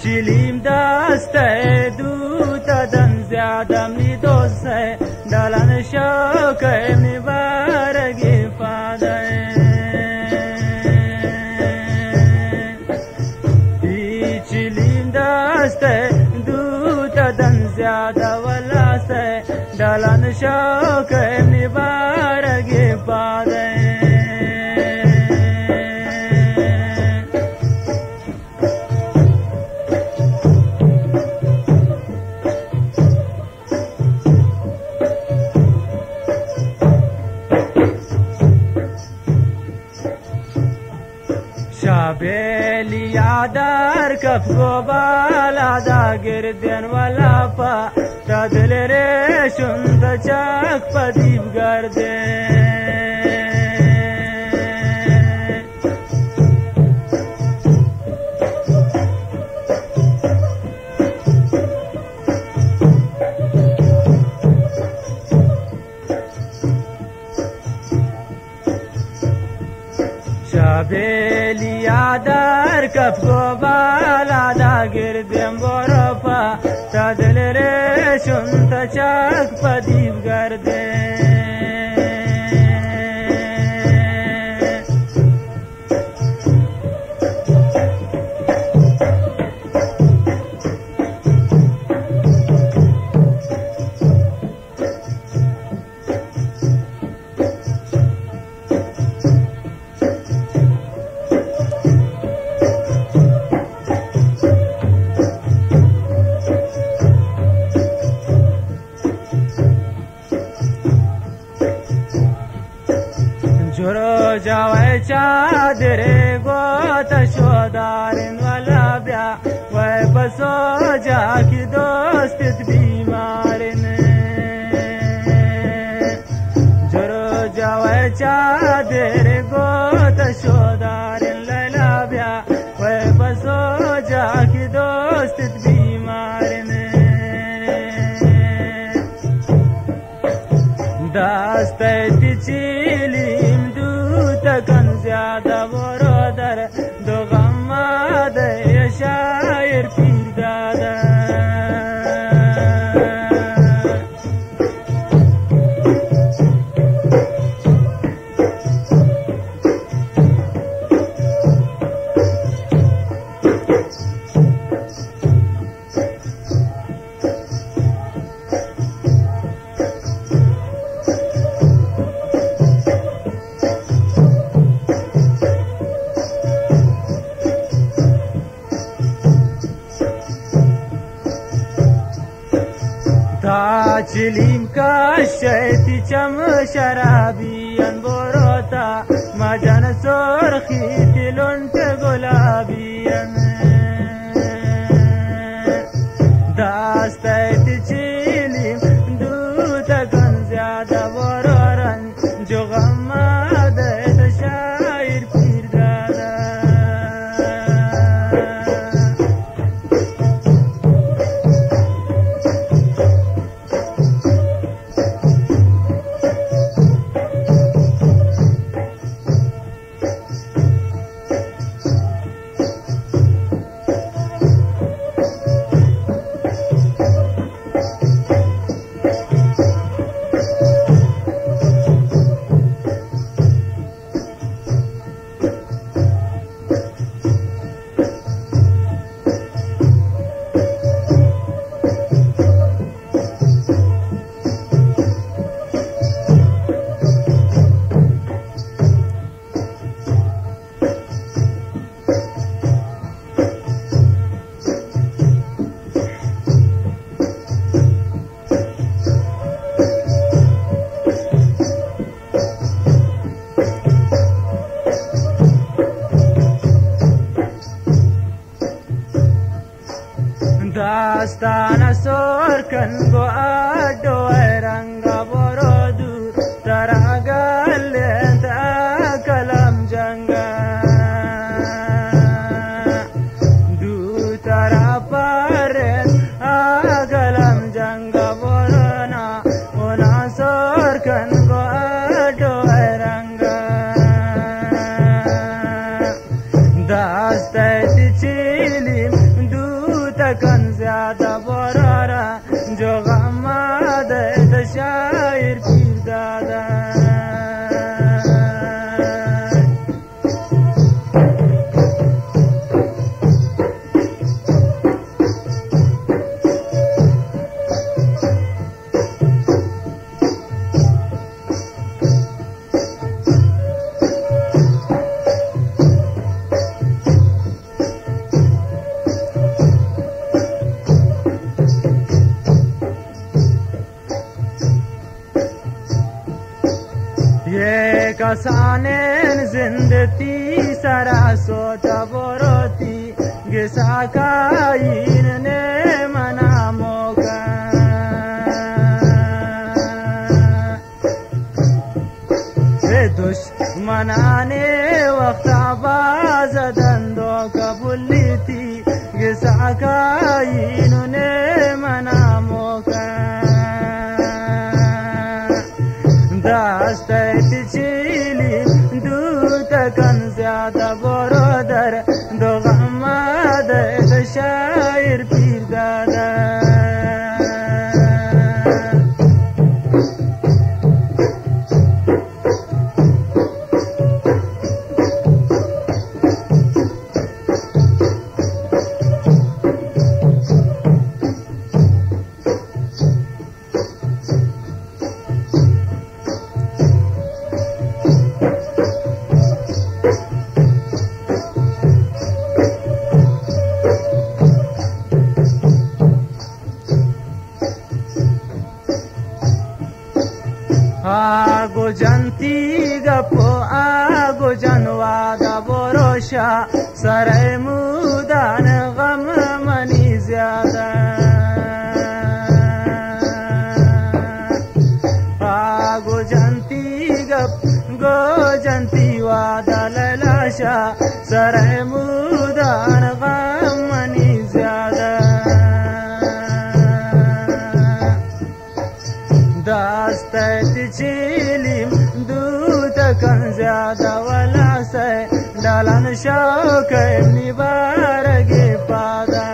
چلیم دسته دوتا دن زیادم نی دوسته دلن شوکه می برگی فاده چلیم دسته دوتا دن زیاده ولاسته دلن شوکه می برگی فاده شابلی در کف گوبالا دا گردن ولا پا تا دل ریشون تا چاک پا دیب گرده شابلی در کف گوبالا دا گردن برو پا تا دل ریشون تا چاک پا دیب گرده جرو جاوی چادر گوتا شودارن ولا بیا وی بسو جا کی دوستت بیمارن جرو جاوی چادر گوتا شودارن لیلا بیا وی بسو جا کی دوستت بیمارن دسته چلیم دوتا کن زیاده برادر دو غماده شایر پیر داده تا چلیم کشتی چم شرابیان بروتا مجان سرخی تلون گلابیان دسته چلیم دوتا کن زیاده برارن جو غماده شایر پیر داده داستان سرکن گو آدو رنگا برودو ترا گلت کلم جنگا دو ترا پرت کلم جنگا برونا اونا سرکن گو آدو رنگا داستان چلیم دو कसानेन जिंदती सरासोता बोरोती गिसाकायीन ने मना मोका दुश्मनाने वक्त आवाज दंदो कबुली थी गिसाकायीन ने मना मोका दास्तेत चिली दूत कन ज्यादा बरोदर दो गम्माद शायर पीर दादा आगो जनती गपो आगो जनवादा बोरोशा सरे मुदान गम मनी ज्यादा आगो जनती गप गो जनती वादा ललाशा सरे मुदान गम मनी ज्यादा दास्तेत चिलिम दूत कन ज्यादा वला से डालन शौक निबारगे पादा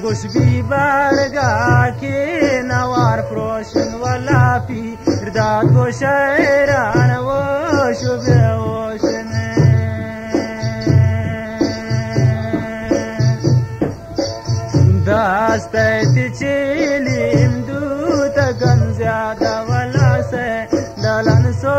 गुश भी बारगा के नवार प्रोशन वाला पी दाद को शैरान वो शुभ ओशन दास्तेत चिलिम दूत गन ज्यादा वाला से दलन सो